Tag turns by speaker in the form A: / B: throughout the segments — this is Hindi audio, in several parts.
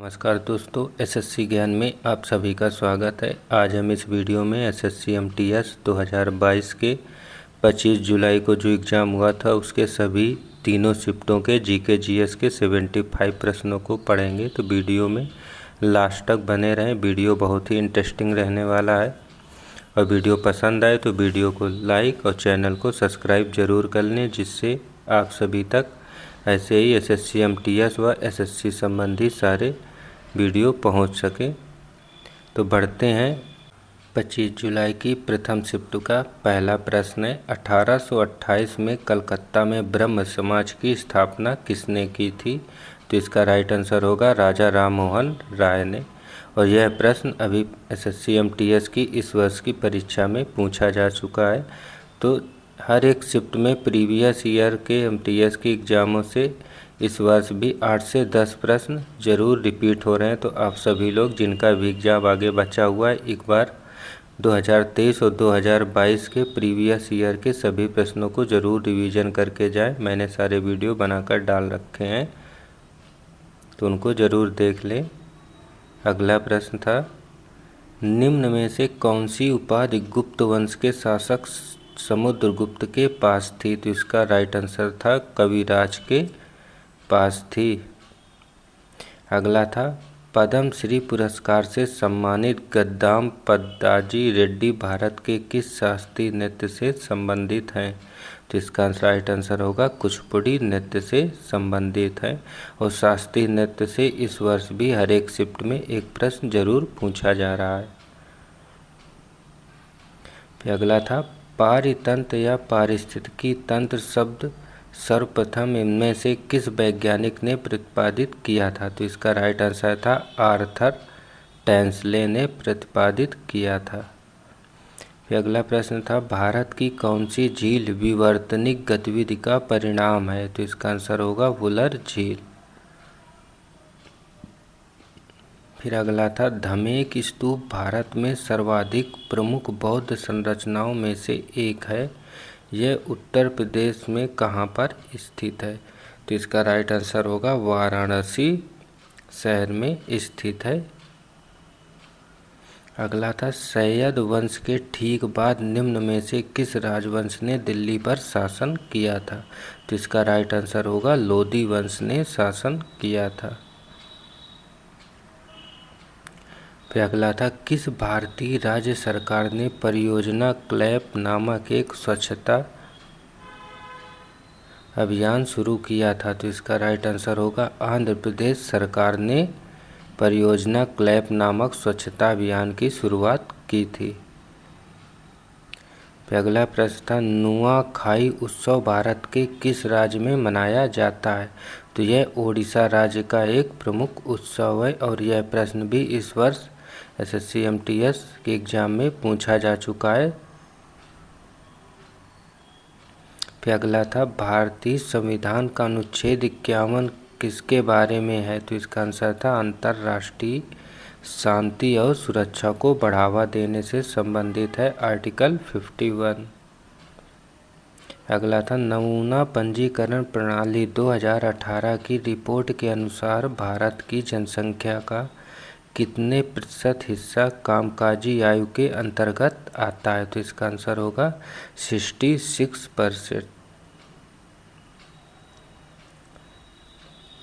A: नमस्कार दोस्तों, एसएससी ज्ञान में आप सभी का स्वागत है। आज हम इस वीडियो में एसएससी एमटीएस 2022 के 25 जुलाई को जो एग्ज़ाम हुआ था उसके सभी तीनों शिफ्टों के जीके जीएस के 75 प्रश्नों को पढ़ेंगे। तो वीडियो में लास्ट तक बने रहें। वीडियो बहुत ही इंटरेस्टिंग रहने वाला है और वीडियो पसंद आए तो वीडियो को लाइक और चैनल को सब्सक्राइब ज़रूर कर लें, जिससे आप सभी तक ऐसे ही एसएससी एमटीएस व एसएससी संबंधी सारे वीडियो पहुंच सके। तो बढ़ते हैं 25 जुलाई की प्रथम शिफ्ट का पहला प्रश्न है। 1828 में कलकत्ता में ब्रह्म समाज की स्थापना किसने की थी? तो इसका राइट आंसर होगा राजा राममोहन राय ने। और यह प्रश्न अभी एसएससी एमटीएस की इस वर्ष की परीक्षा में पूछा जा चुका है। तो हर एक शिफ्ट में प्रीवियस ईयर के एमटीएस के एग्ज़ामों से इस वर्ष भी 8 से 10 प्रश्न ज़रूर रिपीट हो रहे हैं। तो आप सभी लोग जिनका भी एग्ज़ाम आगे बचा हुआ है, एक बार 2023 और 2022 के प्रीवियस ईयर के सभी प्रश्नों को ज़रूर रिवीजन करके जाएं। मैंने सारे वीडियो बनाकर डाल रखे हैं, तो उनको ज़रूर देख लें। अगला प्रश्न था, निम्न में से कौन सी उपाधि गुप्त वंश के शासक समुद्रगुप्त के पास थी? तो इसका राइट आंसर था कविराज के पास थी। अगला था, पद्म श्री पुरस्कार से सम्मानित गद्दाम पद्दाजी रेड्डी भारत के किस शास्त्रीय नृत्य से संबंधित हैं? तो इसका राइट आंसर होगा कुचिपुड़ी नृत्य से संबंधित है। और शास्त्रीय नृत्य से इस वर्ष भी हर एक शिफ्ट में एक प्रश्न जरूर पूछा जा रहा है। फिर अगला था, पारितंत्र या पारिस्थितिकी तंत्र शब्द सर्वप्रथम इनमें से किस वैज्ञानिक ने प्रतिपादित किया था? तो इसका राइट आंसर था आर्थर टैंसले ने प्रतिपादित किया था। फिर अगला प्रश्न था, भारत की कौन सी झील विवर्तनिक गतिविधि का परिणाम है? तो इसका आंसर होगा वुलर झील। फिर अगला था, धमेक स्तूप भारत में सर्वाधिक प्रमुख बौद्ध संरचनाओं में से एक है। यह उत्तर प्रदेश में कहाँ पर स्थित है? तो इसका राइट आंसर होगा वाराणसी शहर में स्थित है। अगला था, सैयद वंश के ठीक बाद निम्न में से किस राजवंश ने दिल्ली पर शासन किया था? तो इसका राइट आंसर होगा लोदी वंश ने शासन किया था। फिर अगला था, किस भारतीय राज्य सरकार ने परियोजना क्लैप नामक एक स्वच्छता अभियान शुरू किया था? तो इसका राइट आंसर होगा आंध्र प्रदेश सरकार ने परियोजना क्लैप नामक स्वच्छता अभियान की शुरुआत की थी। फिर अगला प्रश्न था, नुआखाई उत्सव भारत के किस राज्य में मनाया जाता है? तो यह ओडिशा राज्य का एक प्रमुख उत्सव है और यह प्रश्न भी इस वर्ष एसएससी एमटीएस के एग्ज़ाम में पूछा जा चुका है। फिर अगला था, भारतीय संविधान का अनुच्छेद 51 किसके बारे में है? तो इसका आंसर था अंतर्राष्ट्रीय शांति और सुरक्षा को बढ़ावा देने से संबंधित है, आर्टिकल 51। अगला था, नमूना पंजीकरण प्रणाली 2018 की रिपोर्ट के अनुसार भारत की जनसंख्या का कितने प्रतिशत हिस्सा कामकाजी आयु के अंतर्गत आता है? तो इसका आंसर होगा 66%।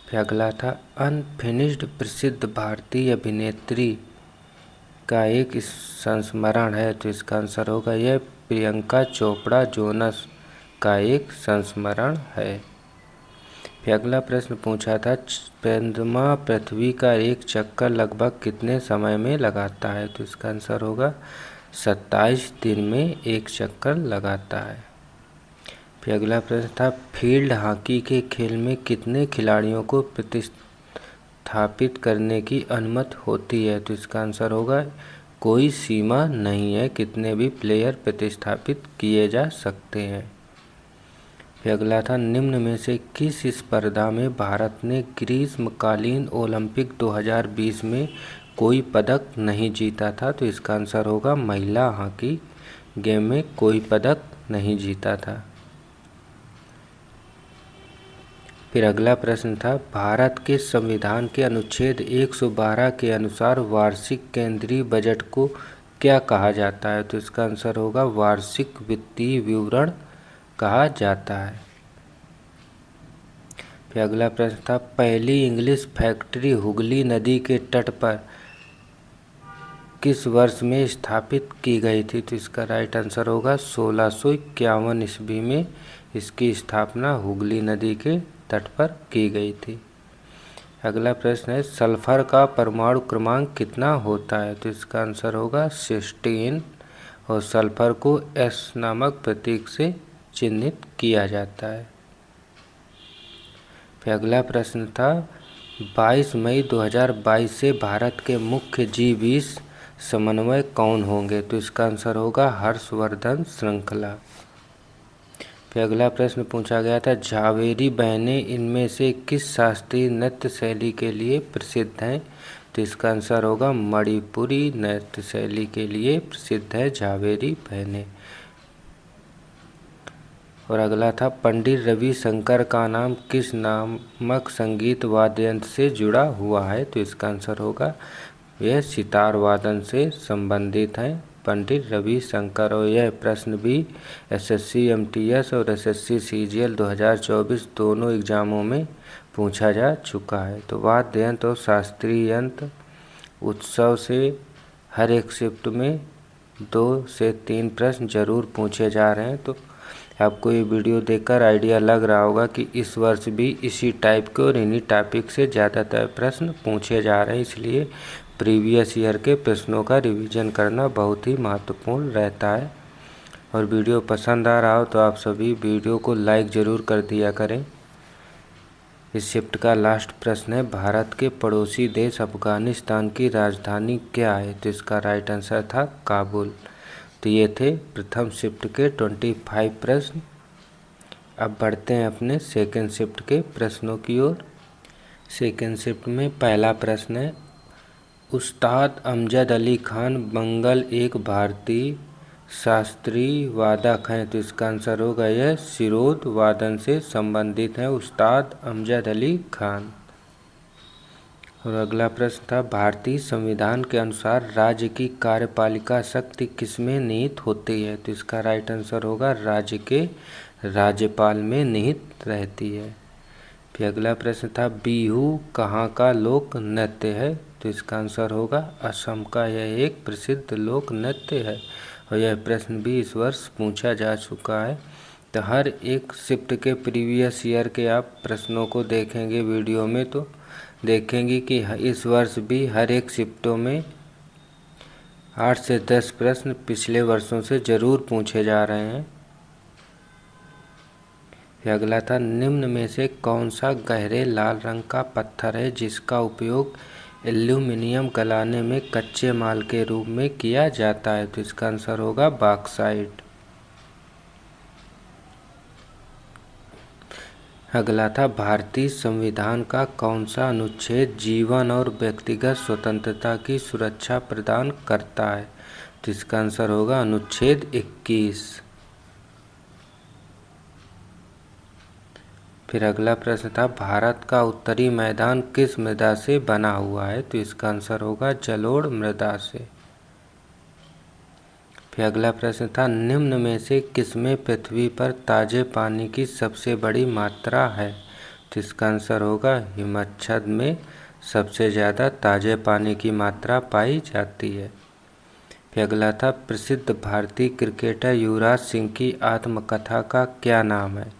A: फिर अगला था, अनफिनिश्ड प्रसिद्ध भारतीय अभिनेत्री का एक संस्मरण है। तो इसका आंसर होगा यह प्रियंका चोपड़ा जोनस का एक संस्मरण है। फिर अगला प्रश्न पूछा था, चंद्रमा पृथ्वी का एक चक्कर लगभग कितने समय में लगाता है? तो इसका आंसर होगा 27 दिन में एक चक्कर लगाता है। फिर अगला प्रश्न था, फील्ड हॉकी के खेल में कितने खिलाड़ियों को प्रतिस्थापित करने की अनुमति होती है? तो इसका आंसर होगा कोई सीमा नहीं है, कितने भी प्लेयर प्रतिस्थापित किए जा सकते हैं। फिर अगला था, निम्न में से किस स्पर्धा में भारत ने ग्रीष्मकालीन ओलंपिक 2020 में कोई पदक नहीं जीता था? तो इसका आंसर होगा महिला हॉकी गेम में कोई पदक नहीं जीता था। फिर अगला प्रश्न था, भारत के संविधान के अनुच्छेद 112 के अनुसार वार्षिक केंद्रीय बजट को क्या कहा जाता है? तो इसका आंसर होगा वार्षिक वित्तीय विवरण कहा जाता है। फिर अगला प्रश्न था, पहली इंग्लिश फैक्ट्री हुगली नदी के तट पर किस वर्ष में स्थापित की गई थी? तो इसका राइट आंसर होगा 1651 ईस्वी में इसकी स्थापना हुगली नदी के तट पर की गई थी। अगला प्रश्न है, सल्फर का परमाणु क्रमांक कितना होता है? तो इसका आंसर होगा 16 और सल्फर को S नामक प्रतीक से चिन्हित किया जाता है। फिर अगला प्रश्न था, 22 मई 2022 से भारत के मुख्य G20 समन्वय कौन होंगे? तो इसका आंसर होगा हर्षवर्धन श्रृंखला। फिर अगला प्रश्न पूछा गया था, झावेरी बहनें इनमें से किस शास्त्रीय नृत्य शैली के लिए प्रसिद्ध हैं? तो इसका आंसर होगा मणिपुरी नृत्य शैली के लिए प्रसिद्ध है झावेरी बहनें। और अगला था, पंडित रविशंकर का नाम किस नामक संगीत वाद्य यंत्र से जुड़ा हुआ है? तो इसका आंसर होगा यह सितार वादन से संबंधित है पंडित रविशंकर। और यह प्रश्न भी एसएससी एमटीएस और एसएससी सीजीएल 2024 दोनों एग्जामों में पूछा जा चुका है। तो वाद्य यंत्र और शास्त्रीय यंत्र उत्सव से हर एक शिफ्ट में 2 से 3 प्रश्न जरूर पूछे जा रहे हैं। तो आपको ये वीडियो देखकर आइडिया लग रहा होगा कि इस वर्ष भी इसी टाइप के और इन्हीं टॉपिक से ज़्यादातर प्रश्न पूछे जा रहे हैं, इसलिए प्रीवियस ईयर के प्रश्नों का रिवीजन करना बहुत ही महत्वपूर्ण रहता है। और वीडियो पसंद आ रहा हो तो आप सभी वीडियो को लाइक ज़रूर कर दिया करें। इस शिफ्ट का लास्ट प्रश्न है, भारत के पड़ोसी देश अफगानिस्तान की राजधानी क्या है? तो इसका राइट आंसर था काबुल। तो ये थे प्रथम शिफ्ट के 25 प्रश्न। अब बढ़ते हैं अपने सेकेंड शिफ्ट के प्रश्नों की ओर। सेकेंड शिफ्ट में पहला प्रश्न है, उस्ताद अमजद अली खान बंगल एक भारतीय शास्त्रीय वादक हैं? तो इसका आंसर होगा यह सिरोद वादन से संबंधित है उस्ताद अमजद अली खान। और अगला प्रश्न था, भारतीय संविधान के अनुसार राज्य की कार्यपालिका शक्ति किसमें निहित होती है? तो इसका राइट आंसर होगा राज्य के राज्यपाल में निहित रहती है। फिर अगला प्रश्न था, बिहू कहाँ का लोक नृत्य है? तो इसका आंसर होगा असम का यह एक प्रसिद्ध लोक नृत्य है। और यह प्रश्न भी इस वर्ष पूछा जा चुका है। तो हर एक शिफ्ट के प्रीवियस ईयर के आप प्रश्नों को देखेंगे वीडियो में तो देखेंगे कि इस वर्ष भी हर एक शिफ्टों में 8 से 10 प्रश्न पिछले वर्षों से ज़रूर पूछे जा रहे हैं। अगला था, निम्न में से कौन सा गहरे लाल रंग का पत्थर है जिसका उपयोग एल्यूमिनियम गलाने में कच्चे माल के रूप में किया जाता है? तो इसका आंसर होगा बॉक्साइट। अगला था, भारतीय संविधान का कौन सा अनुच्छेद जीवन और व्यक्तिगत स्वतंत्रता की सुरक्षा प्रदान करता है? तो इसका आंसर होगा अनुच्छेद 21। फिर अगला प्रश्न था, भारत का उत्तरी मैदान किस मृदा से बना हुआ है? तो इसका आंसर होगा जलोढ़ मृदा से। फिर अगला प्रश्न था, निम्न में से किसमें पृथ्वी पर ताजे पानी की सबसे बड़ी मात्रा है? तो इसका आंसर होगा हिमच्छद में सबसे ज़्यादा ताजे पानी की मात्रा पाई जाती है। फिर अगला था, प्रसिद्ध भारतीय क्रिकेटर युवराज सिंह की आत्मकथा का क्या नाम है?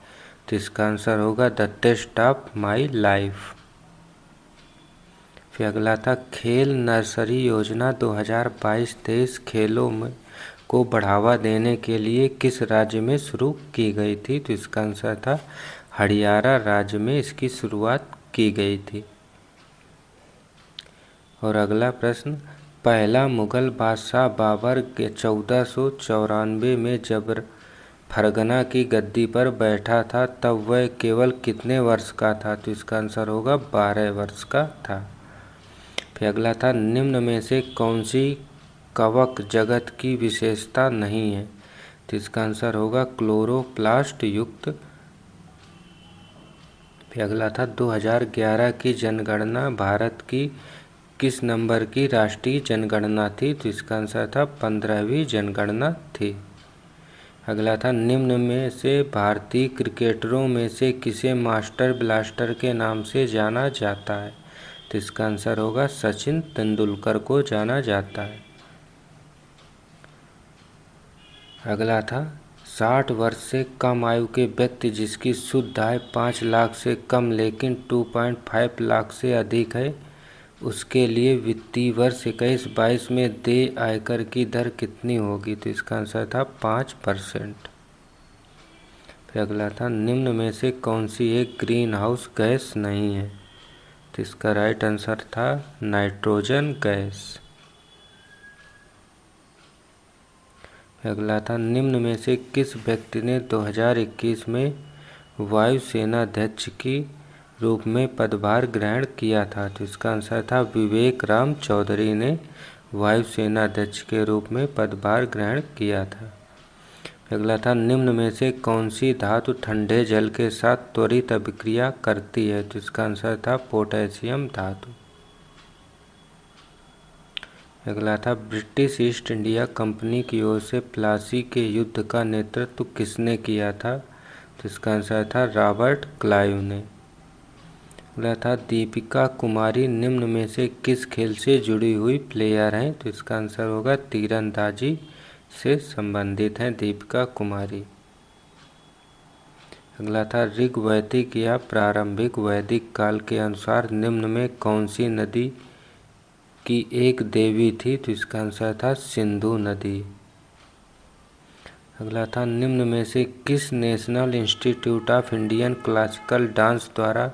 A: तो इसका आंसर होगा the test of my life. फिर अगला था, खेल नर्सरी योजना 2022-23 खेलों में को बढ़ावा देने के लिए किस राज्य में शुरू की गई थी? तो इसका आंसर था हरियाणा राज्य में इसकी शुरुआत की गई थी। और अगला प्रश्न, पहला मुगल बादशाह बाबर के 1494 में जब फरगना की गद्दी पर बैठा था तब वह केवल कितने वर्ष का था? तो इसका आंसर होगा 12 वर्ष का था। फिर अगला था, निम्न में से कौन सी कवक जगत की विशेषता नहीं है? तो इसका आंसर होगा क्लोरोप्लास्ट युक्त। फिर अगला था 2011 की जनगणना भारत की किस नंबर की राष्ट्रीय जनगणना थी? तो इसका आंसर था 15वीं जनगणना थी। अगला था निम्न में से भारतीय क्रिकेटरों में से किसे मास्टर ब्लास्टर के नाम से जाना जाता है? तो इसका आंसर होगा सचिन तेंदुलकर को जाना जाता है। अगला था 60 वर्ष से कम आयु के व्यक्ति जिसकी शुद्ध आय 5 लाख से कम लेकिन 2.5 लाख से अधिक है, उसके लिए वित्तीय वर्ष 21-22 में देय आयकर की दर कितनी होगी? तो इसका आंसर था 5%। फिर अगला था निम्न में से कौन सी एक ग्रीन हाउस गैस नहीं है? तो इसका राइट आंसर था नाइट्रोजन गैस। अगला था निम्न में से किस व्यक्ति ने 2021 में वायुसेनाध्यक्ष की रूप में पदभार ग्रहण किया था? तो इसका आंसर था विवेक राम चौधरी ने वायुसेनाध्यक्ष के रूप में पदभार ग्रहण किया था। अगला था निम्न में से कौन सी धातु ठंडे जल के साथ त्वरित अभिक्रिया करती है? तो इसका आंसर था पोटेशियम धातु। अगला था ब्रिटिश ईस्ट इंडिया कंपनी की ओर से प्लासी के युद्ध का नेतृत्व किसने किया था? तो इसका आंसर था रॉबर्ट क्लाइव ने। अगला था दीपिका कुमारी निम्न में से किस खेल से जुड़ी हुई प्लेयर हैं? तो इसका आंसर होगा तीरंदाजी से संबंधित हैं दीपिका कुमारी। अगला था ऋग्वैदिक या प्रारंभिक वैदिक काल के अनुसार निम्न में कौन सी नदी की एक देवी थी? तो इसका आंसर था सिंधु नदी। अगला था निम्न में से किस national institute of Indian classical dance द्वारा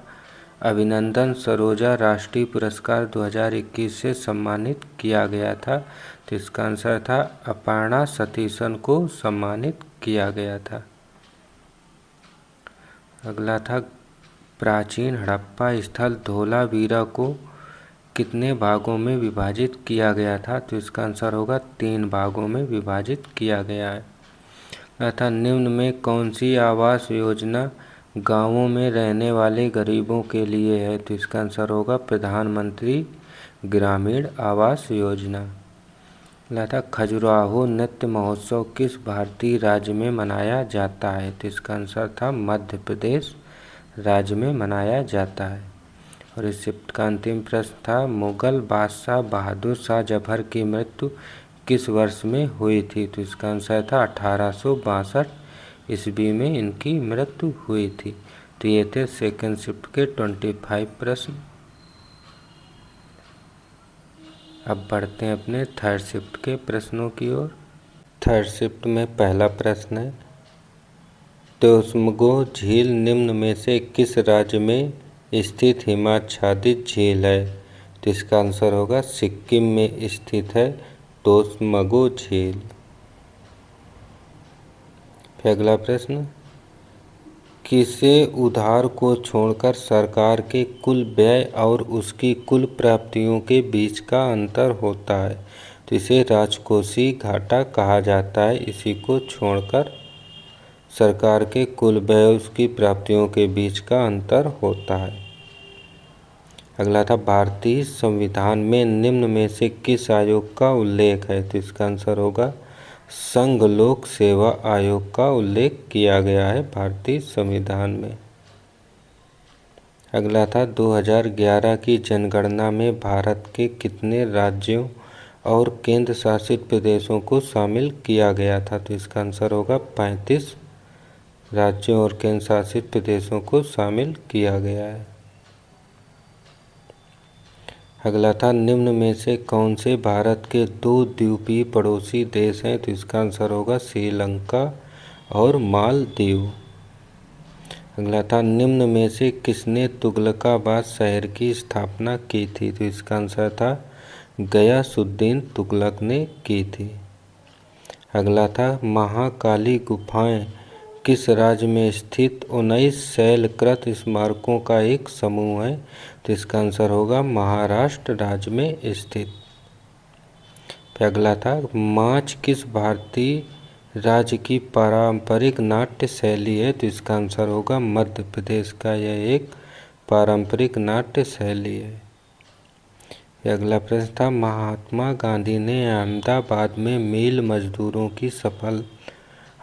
A: अभिनंदन सरोजा राष्ट्रीय पुरस्कार 2021 से सम्मानित किया गया था? तो इसका आंसर था अपर्णा सतीशन को सम्मानित किया गया था। अगला था प्राचीन हड़प्पा स्थल धोलावीरा को कितने भागों में विभाजित किया गया था? तो इसका आंसर होगा 3 भागों में विभाजित किया गया है। अगला था निम्न में कौन सी आवास योजना गांवों में रहने वाले गरीबों के लिए है? तो इसका आंसर होगा प्रधानमंत्री ग्रामीण आवास योजना। अगला था खजुराहो नृत्य महोत्सव किस भारतीय राज्य में मनाया जाता है? तो इसका आंसर था मध्य प्रदेश राज्य में मनाया जाता है। और इस शिफ्ट का अंतिम प्रश्न था मुगल बादशाह बहादुर शाह जफर की मृत्यु किस वर्ष में हुई थी? तो इसका आंसर था 1862 ईस्वी में इनकी मृत्यु हुई थी। तो ये थे सेकेंड शिफ्ट के 25 प्रश्न। अब बढ़ते हैं अपने थर्ड शिफ्ट के प्रश्नों की ओर। थर्ड शिफ्ट में पहला प्रश्न है त्योस्मगो झील निम्न में से किस राज्य में स्थित हिमाच्छादित झील है? तो इसका आंसर होगा सिक्किम में स्थित है त्योस्मगो झील। फिर अगला प्रश्न किसे उधार को छोड़कर सरकार के कुल व्यय और उसकी कुल प्राप्तियों के बीच का अंतर होता है? तो इसे राजकोषीय घाटा कहा जाता है। इसी को छोड़कर सरकार के कुल व्यय और उसकी प्राप्तियों के बीच का अंतर होता है। अगला था भारतीय संविधान में निम्न में से किस आयोग का उल्लेख है? तो इसका आंसर होगा संघ लोक सेवा आयोग का उल्लेख किया गया है भारतीय संविधान में। अगला था 2011 की जनगणना में भारत के कितने राज्यों और केंद्र शासित प्रदेशों को शामिल किया गया था? तो इसका आंसर होगा 35 राज्यों और केंद्र शासित प्रदेशों को शामिल किया गया है। अगला था निम्न में से कौन से भारत के 2 द्वीपीय पड़ोसी देश हैं? तो इसका आंसर होगा श्रीलंका और मालदीव। अगला था निम्न में से किसने तुगलकाबाद शहर की स्थापना की थी? तो इसका आंसर था गयासुद्दीन तुगलक ने की थी। अगला था महाकाली गुफाएं किस राज्य में स्थित 19 शैलकृत स्मारकों का एक समूह है? तो इसका आंसर होगा महाराष्ट्र राज्य में स्थित। फिर अगला था माच किस भारतीय राज्य की पारंपरिक नाट्य शैली है? तो इसका आंसर होगा मध्य प्रदेश का यह एक पारंपरिक नाट्य शैली है। अगला प्रश्न था, महात्मा गांधी ने अहमदाबाद में मिल मजदूरों की सफल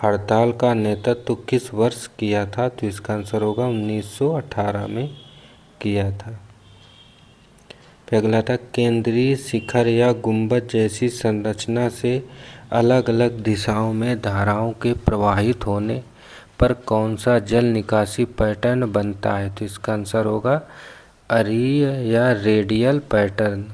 A: हड़ताल का नेतृत्व किस वर्ष किया था? तो इसका आंसर होगा 1918 में किया था। अगला था, केंद्रीय शिखर या गुंबद जैसी संरचना से अलग अलग दिशाओं में धाराओं के प्रवाहित होने पर कौन सा जल निकासी पैटर्न बनता है? तो इसका आंसर होगा अरीय या रेडियल पैटर्न।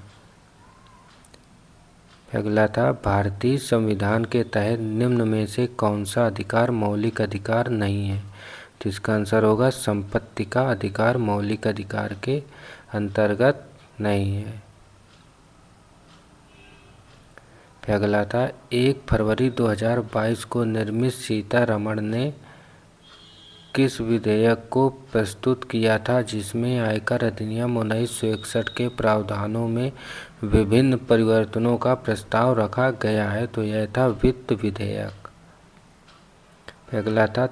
A: अगला था, भारतीय संविधान के तहत निम्न में से कौन सा अधिकार मौलिक अधिकार नहीं है? तो इसका आंसर होगा संपत्ति का अधिकार मौलिक अधिकार के अंतर्गत नहीं है। अगला था, 1 फरवरी 2022 को निर्मित सीतारमण ने किस विधेयक को प्रस्तुत किया था जिसमें आयकर अधिनियम 1961 के प्रावधानों में विभिन्न परिवर्तनों का प्रस्ताव रखा गया है? तो यह था वित्त विधेयक। अगला था,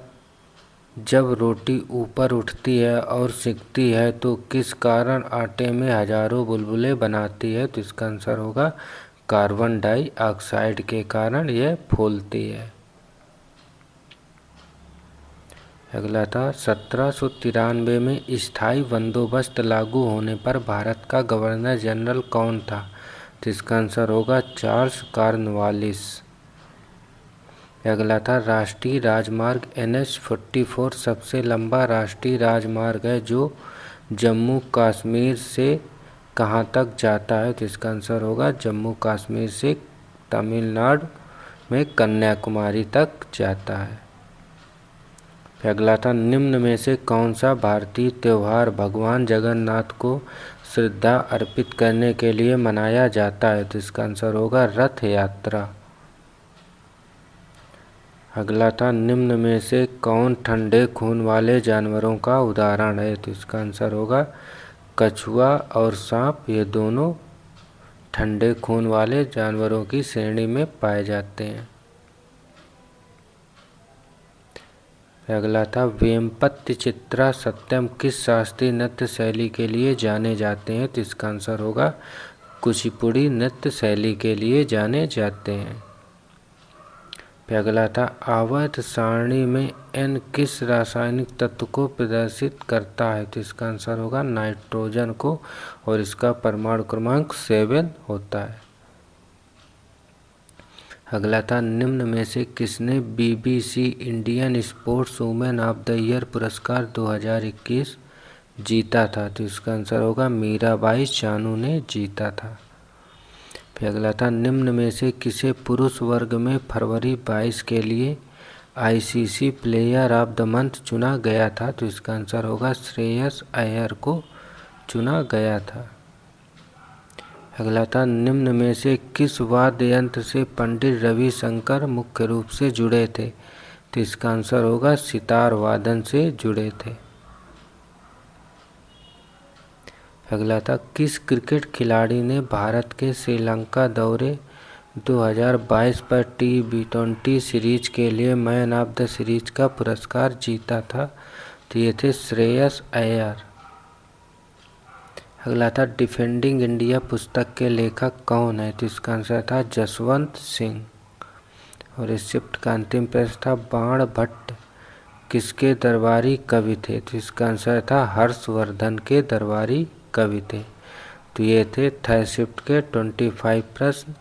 A: जब रोटी ऊपर उठती है और सिकती है तो किस कारण आटे में हजारों बुलबुले बनाती है? तो इसका आंसर होगा कार्बन डाइऑक्साइड के कारण यह फूलती है। अगला था, 1793 में स्थायी बंदोबस्त लागू होने पर भारत का गवर्नर जनरल कौन था? तो इसका आंसर होगा चार्ल्स कॉर्नवालिस। अगला था, राष्ट्रीय राजमार्ग NH-44 सबसे लंबा राष्ट्रीय राजमार्ग है जो जम्मू कश्मीर से कहाँ तक जाता है? तो इसका आंसर होगा जम्मू कश्मीर से तमिलनाडु में कन्याकुमारी तक जाता है। अगला था, निम्न में से कौन सा भारतीय त्यौहार भगवान जगन्नाथ को श्रद्धा अर्पित करने के लिए मनाया जाता है? तो इसका आंसर होगा रथ यात्रा। अगला था, निम्न में से कौन ठंडे खून वाले जानवरों का उदाहरण है? तो इसका आंसर होगा कछुआ और सांप, ये दोनों ठंडे खून वाले जानवरों की श्रेणी में पाए जाते हैं। अगला था, वेमपत्ति चित्रा सत्यम किस शास्त्रीय नृत्य शैली के लिए जाने जाते हैं? तो इसका आंसर होगा कुचिपुड़ी नृत्य शैली के लिए जाने जाते हैं। अगला था, आवर्त सारणी में N किस रासायनिक तत्व को प्रदर्शित करता है? तो इसका आंसर होगा नाइट्रोजन को, और इसका परमाणु क्रमांक 7 होता है। अगला था, निम्न में से किसने BBC Indian sports women of the year पुरस्कार 2021 जीता था? तो इसका आंसर होगा मीराबाई चानू ने जीता था। फिर अगला था, निम्न में से किसे पुरुष वर्ग में फरवरी 22 के लिए ICC player of the month चुना गया था? तो इसका आंसर होगा श्रेयस अय्यर को चुना गया था। अगला था, निम्न में से किस वाद्य यंत्र से पंडित रविशंकर मुख्य रूप से जुड़े थे? तो इसका आंसर होगा सितार वादन से जुड़े थे। अगला था, किस क्रिकेट खिलाड़ी ने भारत के श्रीलंका दौरे 2022 पर T20 सीरीज के लिए मैन ऑफ द सीरीज का पुरस्कार जीता था? तो ये थे श्रेयस अय्यर। अगला था, डिफेंडिंग इंडिया पुस्तक के लेखक कौन है? तो इसका आंसर था जसवंत सिंह। और इस शिफ्ट का अंतिम प्रश्न था, बाण भट्ट किसके दरबारी कवि थे? तो इसका आंसर था हर्षवर्धन के दरबारी कवि थे। तो ये थे थर्ड शिफ्ट के 25 प्रश्न।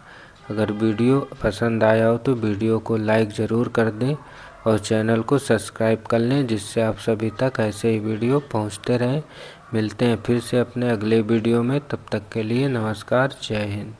A: अगर वीडियो पसंद आया हो तो वीडियो को लाइक ज़रूर कर दें और चैनल को सब्सक्राइब कर लें, जिससे आप सभी तक ऐसे ही वीडियो पहुंचते रहें। मिलते हैं फिर से अपने अगले वीडियो में, तब तक के लिए नमस्कार, जय हिंद।